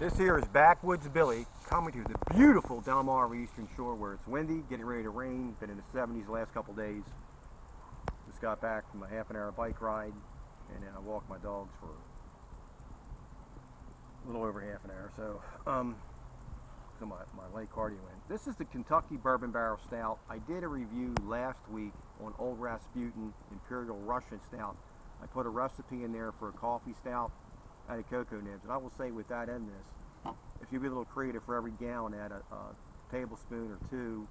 This here is Backwoods Billy coming to the beautiful Delmarva Eastern Shore where it's windy, getting ready to rain. Been in the 70s the last couple days. Just got back from a half-an-hour bike ride, and then I walked my dogs for a little over half an hour. So my light cardio in. This is the Kentucky Bourbon Barrel Stout. I did a review last week on Old Rasputin Imperial Russian Stout. I put a recipe in there for a coffee stout out of cocoa nibs, and I will say with that and this, if you be a little creative, for every gallon add a tablespoon or two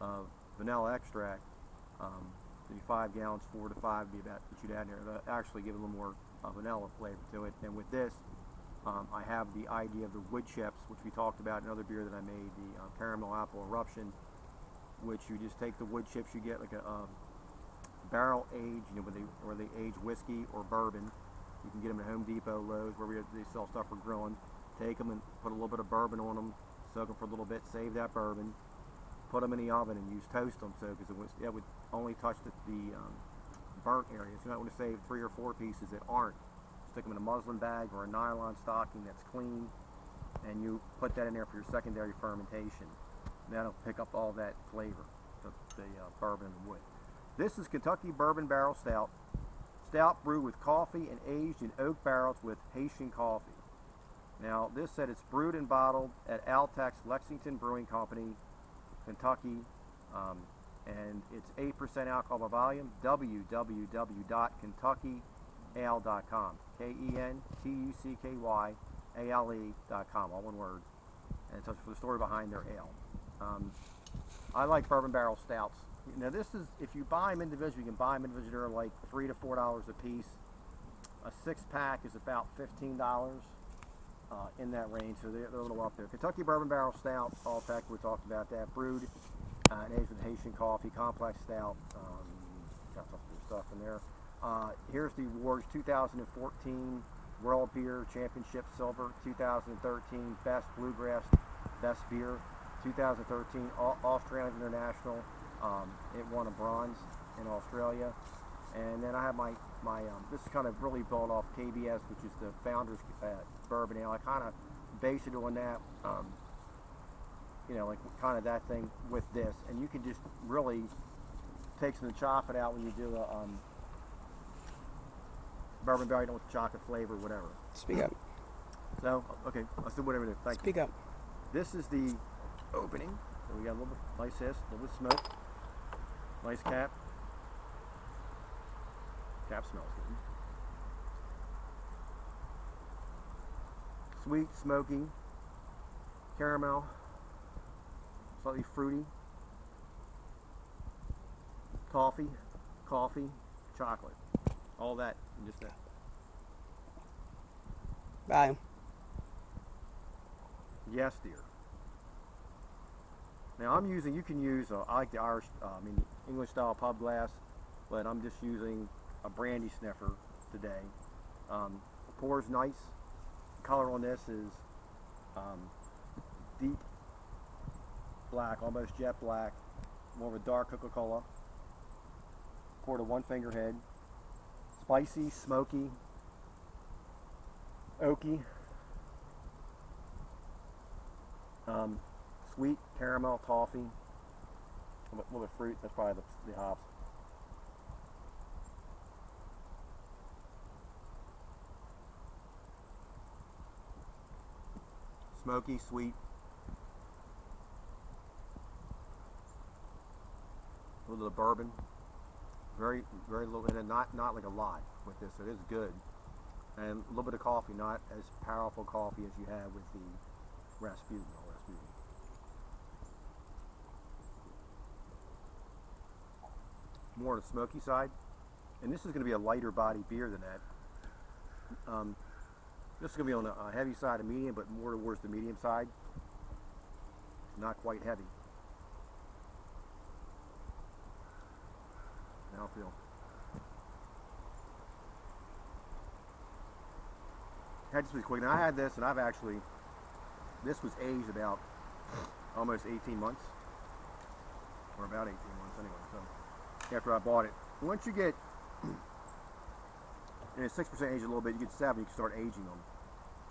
of vanilla extract. Maybe 5 gallons, 4 to 5 would be about what you'd add in there. That'll actually give a little more vanilla flavor to it. And with this, I have the idea of the wood chips, which we talked about in another beer that I made, the Caramel Apple Eruption, which you just take the wood chips, you get like a barrel age, where they age whiskey or bourbon. You can get them at Home Depot, Lowe's, where they sell stuff for grilling. Take them and put a little bit of bourbon on them, soak them for a little bit, save that bourbon, put them in the oven and use toast them, so because it would only touch the burnt areas. You might want to save 3 or 4 pieces that aren't. Stick them in a muslin bag or a nylon stocking that's clean, and you put that in there for your secondary fermentation. That'll pick up all that flavor, the bourbon and the wood. This is Kentucky Bourbon Barrel Stout. Stout brewed with coffee and aged in oak barrels with Haitian coffee. Now, this said it's brewed and bottled at Altex Lexington Brewing Company, Kentucky, and it's 8% alcohol by volume. www.kentuckyale.com. KENTUCKYALE.com, all one word. And it's for the story behind their ale. I like bourbon barrel stouts. Now, this is, if you buy them individually, you can buy them individually. They're like $3 to $4 a piece. A 6-pack is about $15. In that range, so they're a little up there. Kentucky Bourbon Barrel Stout, all tech, we talked about that. Brewed and aged with Haitian coffee, complex stout. Got some stuff in there. Here's the awards: 2014 World Beer Championship Silver, 2013 Best Bluegrass Best Beer, 2013 Australian International. It won a bronze in Australia. And then I have my this is kind of really built off KBS, which is the Founders Bourbon Ale. I kind of base it on that, like kind of that thing with this. And you can just really take some and chop it out when you do a bourbon barrel, with chocolate flavor, whatever. Speak up. So, okay, let's do whatever it is. Thank you. Speak up. This is the opening. So we got a little bit nice hiss, a little bit of smoke, nice cap. Cap smells good. Sweet, smoky, caramel, slightly fruity, toffee, coffee, chocolate. All that in just that. Bye. Yes, dear. Now I'm using, you can use, I like the Irish, English style pub glass, but I'm just using a brandy sniffer today. Pours nice. The color on this is deep black, almost jet black, more of a dark Coca-Cola. Poured a 1-finger head. Spicy, smoky, oaky, sweet, caramel, toffee, a little bit of fruit. That's probably the hops. Smoky, sweet, a little bit of bourbon, very little, and not like a lot with this. So it is good, and a little bit of coffee, not as powerful coffee as you have with the Rasputin. More on the smoky side, and this is going to be a lighter body beer than that. This is going to be on a heavy side of medium, but more towards the medium side. Not quite heavy. Now feel. Had this pretty quick. Now I had this, and this was aged about almost 18 months, or about 18 months anyway. So after I bought it, once you get 6% age a little bit, you get 7, you can start aging them.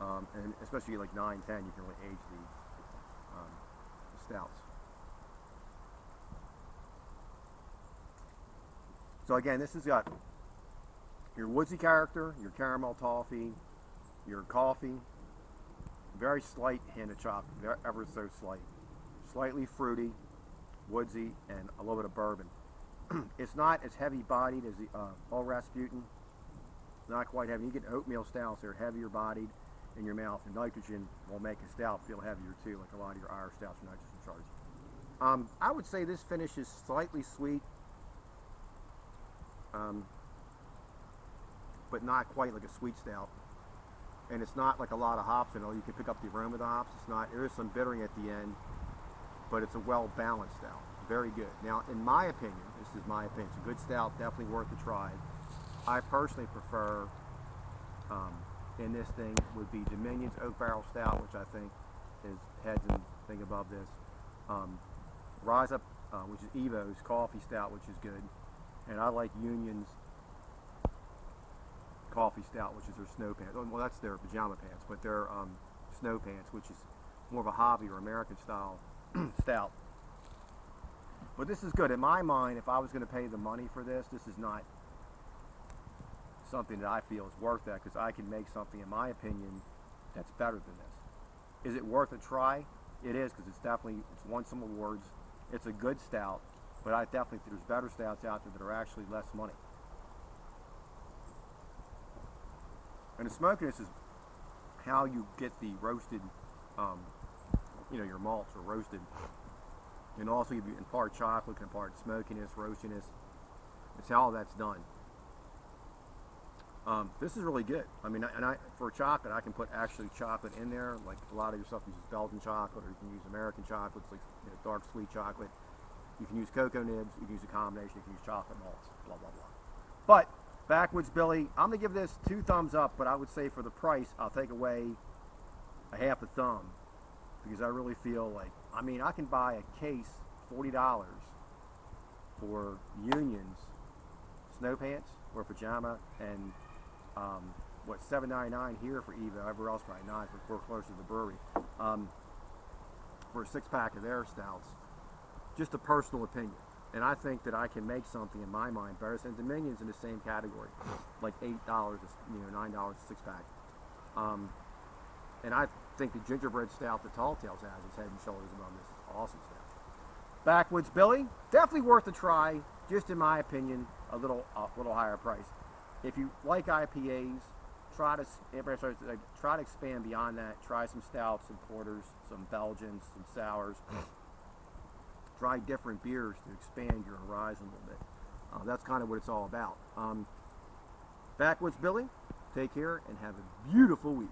and especially like 9, 10, you can really age the stouts. So again, this has got your woodsy character, your caramel toffee, your coffee, very slight hint of chocolate, ever so slight, slightly fruity, woodsy, and a little bit of bourbon. It's not as heavy bodied as the Old Rasputin. Not quite heavy. You get oatmeal stouts that are heavier bodied in your mouth, and nitrogen will make a stout feel heavier too, like a lot of your Irish stouts are nitrogen charged. I would say this finish is slightly sweet, but not quite like a sweet stout. And it's not like a lot of hops in it. You can pick up the aroma of the hops. It's not. There is some bittering at the end, but it's a well-balanced stout. Very good. Now, in my opinion, this is my opinion, it's a good stout, definitely worth a try. I personally prefer, in this thing, would be Dominion's Oak Barrel Stout, which I think is heads and thing above this. Rise Up, which is Evo's Coffee Stout, which is good. And I like Union's Coffee Stout, which is their snow pants. Well, that's their pajama pants, but their snow pants, which is more of a hobby or American style stout. But this is good. In my mind, if I was going to pay the money for this, this is not something that I feel is worth that, because I can make something, in my opinion, that's better than this. Is it worth a try? It is, because it's won some awards. It's a good stout, but I definitely think there's better stouts out there that are actually less money. And the smokiness is how you get the roasted, your malts are roasted. And also you impart chocolate, can impart smokiness, roastiness. It's how all that's done. This is really good. I mean, for chocolate, I can put actually chocolate in there. Like a lot of your stuff uses Belgian chocolate, or you can use American chocolates, like dark sweet chocolate. You can use cocoa nibs. You can use a combination. You can use chocolate malts. Blah blah blah. But Backwoods Billy, I'm gonna give this 2 thumbs up. But I would say for the price, I'll take away a half a thumb, because I really feel like, I mean, I can buy a case $40 for Union's snow pants or pajama, and what, $7.99 here for Evo. Everywhere else probably not, but we're closer to the brewery, for a 6-pack of their stouts. Just a personal opinion, and I think that I can make something in my mind better. And Dominion's in the same category, like $8, $9 a 6-pack. And I think the gingerbread stout that Tall Tales has is head and shoulders above this awesome stout. Backwoods Billy, definitely worth a try. Just in my opinion, a little higher price. If you like IPAs, try to expand beyond that. Try some stouts, some porters, some Belgians, some sours. Try different beers to expand your horizon a little bit. That's kind of what it's all about. Backwoods Billy, take care and have a beautiful week.